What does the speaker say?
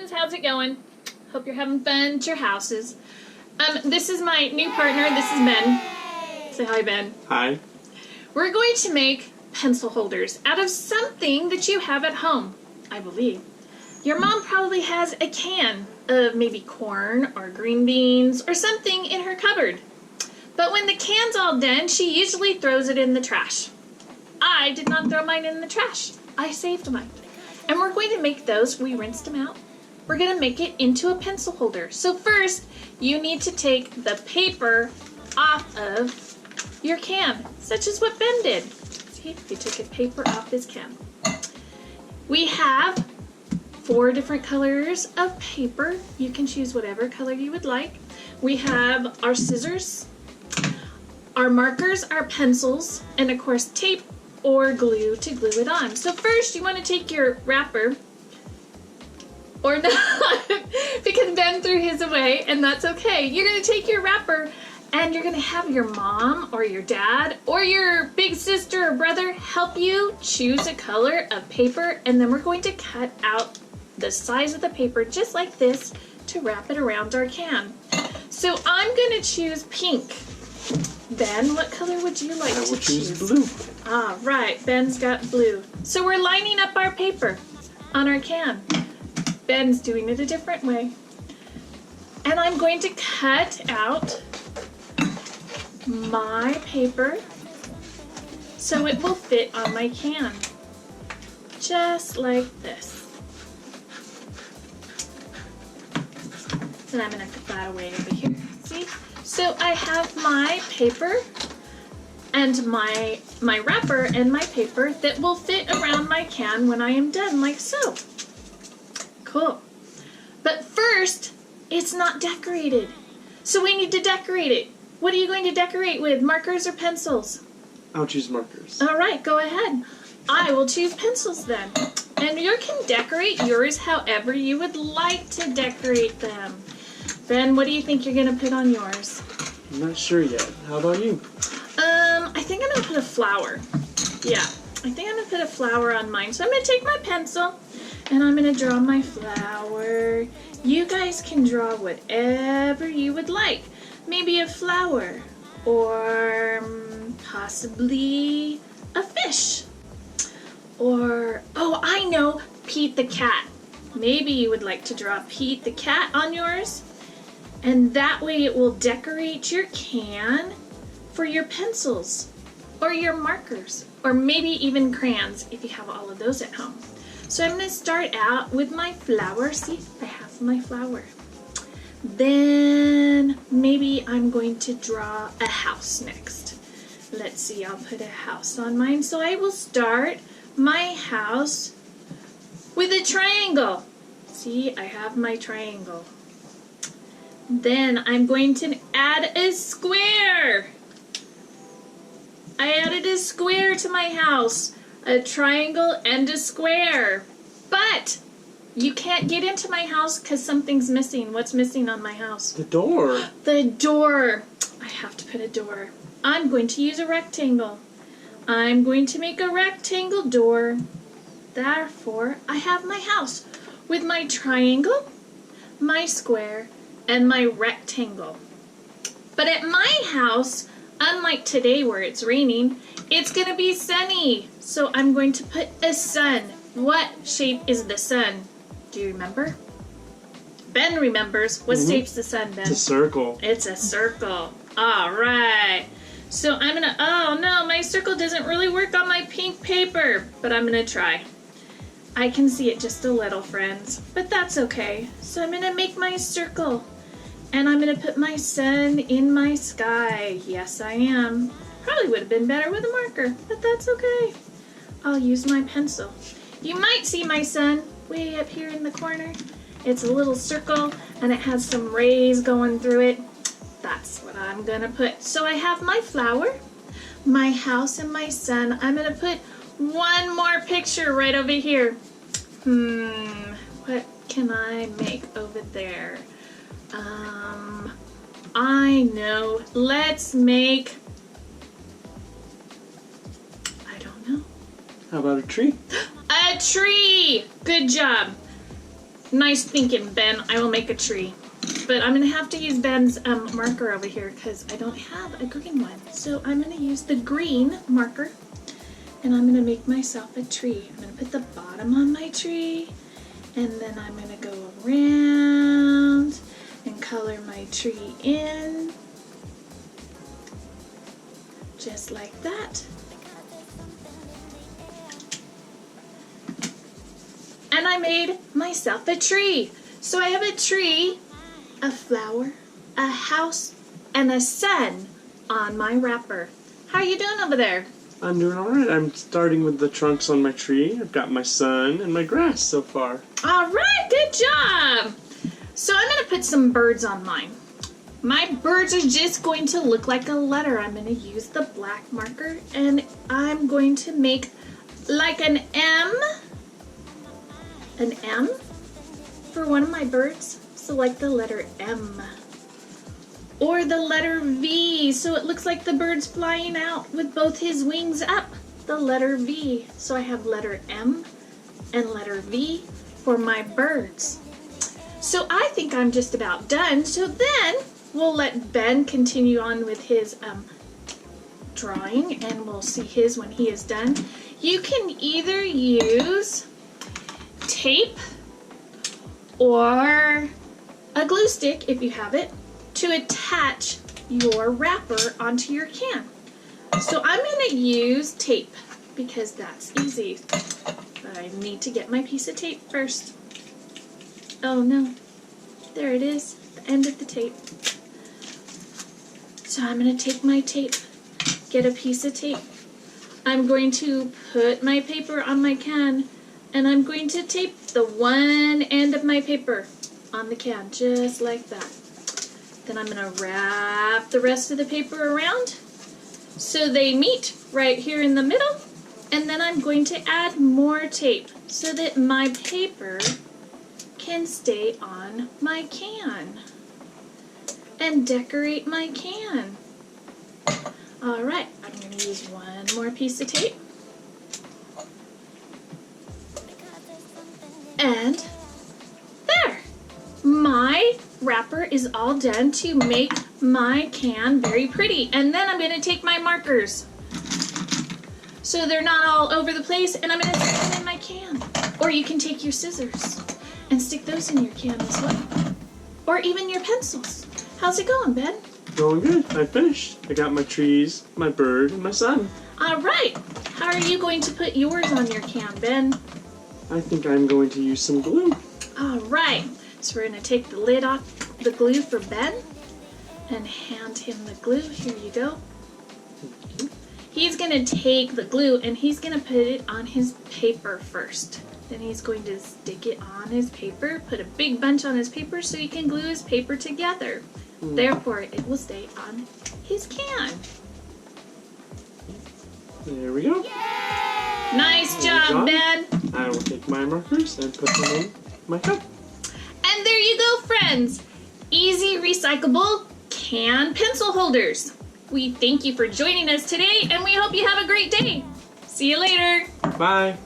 friends, how's it going? Hope you're having fun at your houses. This is my new partner. This is Ben. Say hi, Ben. Hi. We're going to make pencil holders out of something that you have at home, I believe. Your mom probably has a can of maybe corn or green beans or something in her cupboard. But when the can's all done, she usually throws it in the trash. I did not throw mine in the trash. I saved mine. And we're going to make those. We rinsed them out. We're going to make it into a pencil holder. So first, you need to take the paper off of your can, such as what Ben did. See, he took a paper off his can. We have 4 different colors of paper. You can choose whatever color you would like. We have our scissors, our markers, our pencils, and of course tape or glue to glue it on. So first you want to take your wrapper, or not, because Ben threw his away, and that's okay. You're going to take your wrapper and you're going to have your mom or your dad or your big sister or brother help you choose a color of paper, and then we're going to cut out the size of the paper just like this to wrap it around our can. So I'm going to choose pink. Ben, what color would you like to choose? I will choose blue. Ah, right. Ben's got blue. So we're lining up our paper on our can. Ben's doing it a different way. And I'm going to cut out my paper so it will fit on my can. Just like this. And I'm going to put that away over here. See? So I have my paper and my wrapper and my paper that will fit around my can when I am done, like so. Cool. But first, it's not decorated. So we need to decorate it. What are you going to decorate with, markers or pencils? I'll choose markers. All right, go ahead. I will choose pencils then. And you can decorate yours however you would like to decorate them. Ben, what do you think you're going to put on yours? I'm not sure yet. How about you? I think I'm going to put a flower. Yeah, I think I'm going to put a flower on mine. So I'm going to take my pencil and I'm going to draw my flower. You guys can draw whatever you would like. Maybe a flower or possibly a fish. Or, oh, I know, Pete the cat. Maybe you would like to draw Pete the cat on yours. And that way it will decorate your can for your pencils or your markers or maybe even crayons if you have all of those at home. So I'm going to start out with my flower. See, I have my flower. Then maybe I'm going to draw a house next. Let's see, I'll put a house on mine. So I will start my house with a triangle. See, I have my triangle. Then I'm going to add a square. I added a square to my house, a triangle and a square. But you can't get into my house because something's missing. What's missing on my house? The door. The door. I have to put a door. I'm going to use a rectangle. I'm going to make a rectangle door. Therefore, I have my house with my triangle, my square, and my rectangle. But at my house, unlike today where it's raining, it's going to be sunny. So I'm going to put a sun. What shape is the sun? Do you remember? Ben remembers. What shape's the sun, Ben? It's a circle. It's a circle. All right. So I'm going to, oh no, my circle doesn't really work on my pink paper, but I'm going to try. I can see it just a little, friends, but that's okay. So I'm going to make my circle. And I'm going to put my sun in my sky. Yes, I am. Probably would have been better with a marker, but that's okay. I'll use my pencil. You might see my sun way up here in the corner. It's a little circle, and it has some rays going through it. That's what I'm going to put. So I have my flower, my house, and my sun. I'm going to put one more picture right over here. What can I make over there? I know. Let's make, I don't know. How about a tree? A tree! Good job. Nice thinking, Ben. I will make a tree. But I'm going to have to use Ben's marker over here because I don't have a green one. So I'm going to use the green marker and I'm going to make myself a tree. I'm going to put the bottom on my tree and then I'm going to go around and color my tree in. Just like that. And I made myself a tree. So I have a tree, a flower, a house, and a sun on my wrapper. How are you doing over there? I'm doing alright. I'm starting with the trunks on my tree. I've got my sun and my grass so far. Alright, good job! So I'm going to put some birds on mine. My birds are just going to look like a letter. I'm going to use the black marker and I'm going to make like an M for one of my birds. So like the letter M. Or the letter V, so it looks like the bird's flying out with both his wings up. The letter V. So I have letter M and letter V for my birds. So I think I'm just about done. So then we'll let Ben continue on with his drawing and we'll see his when he is done. You can either use tape or a glue stick, if you have it, to attach your wrapper onto your can. So I'm going to use tape because that's easy. But I need to get my piece of tape first. Oh no, there it is, the end of the tape. So I'm going to take my tape, get a piece of tape. I'm going to put my paper on my can and I'm going to tape the one end of my paper on the can, just like that. Then I'm going to wrap the rest of the paper around so they meet right here in the middle. And then I'm going to add more tape so that my paper can stay on my can and decorate my can. Alright, I'm going to use one more piece of tape. And there! My wrapper is all done to make my can very pretty. And then I'm going to take my markers so they're not all over the place and I'm going to stick them in my can. Or you can take your scissors and stick those in your can as well. Or even your pencils. How's it going, Ben? Going good. I finished. I got my trees, my bird, and my sun. Alright. How are you going to put yours on your can, Ben? I think I'm going to use some glue. Alright. So we're going to take the lid off the glue for Ben and hand him the glue. Here you go. He's going to take the glue and he's going to put it on his paper first. Then he's going to stick it on his paper, put a big bunch on his paper so he can glue his paper together. Therefore, it will stay on his can. There we go. Nice job, Ben. I will take my markers and put them in my cup. And there you go, friends. Easy recyclable can pencil holders. We thank you for joining us today and we hope you have a great day. See you later. Bye.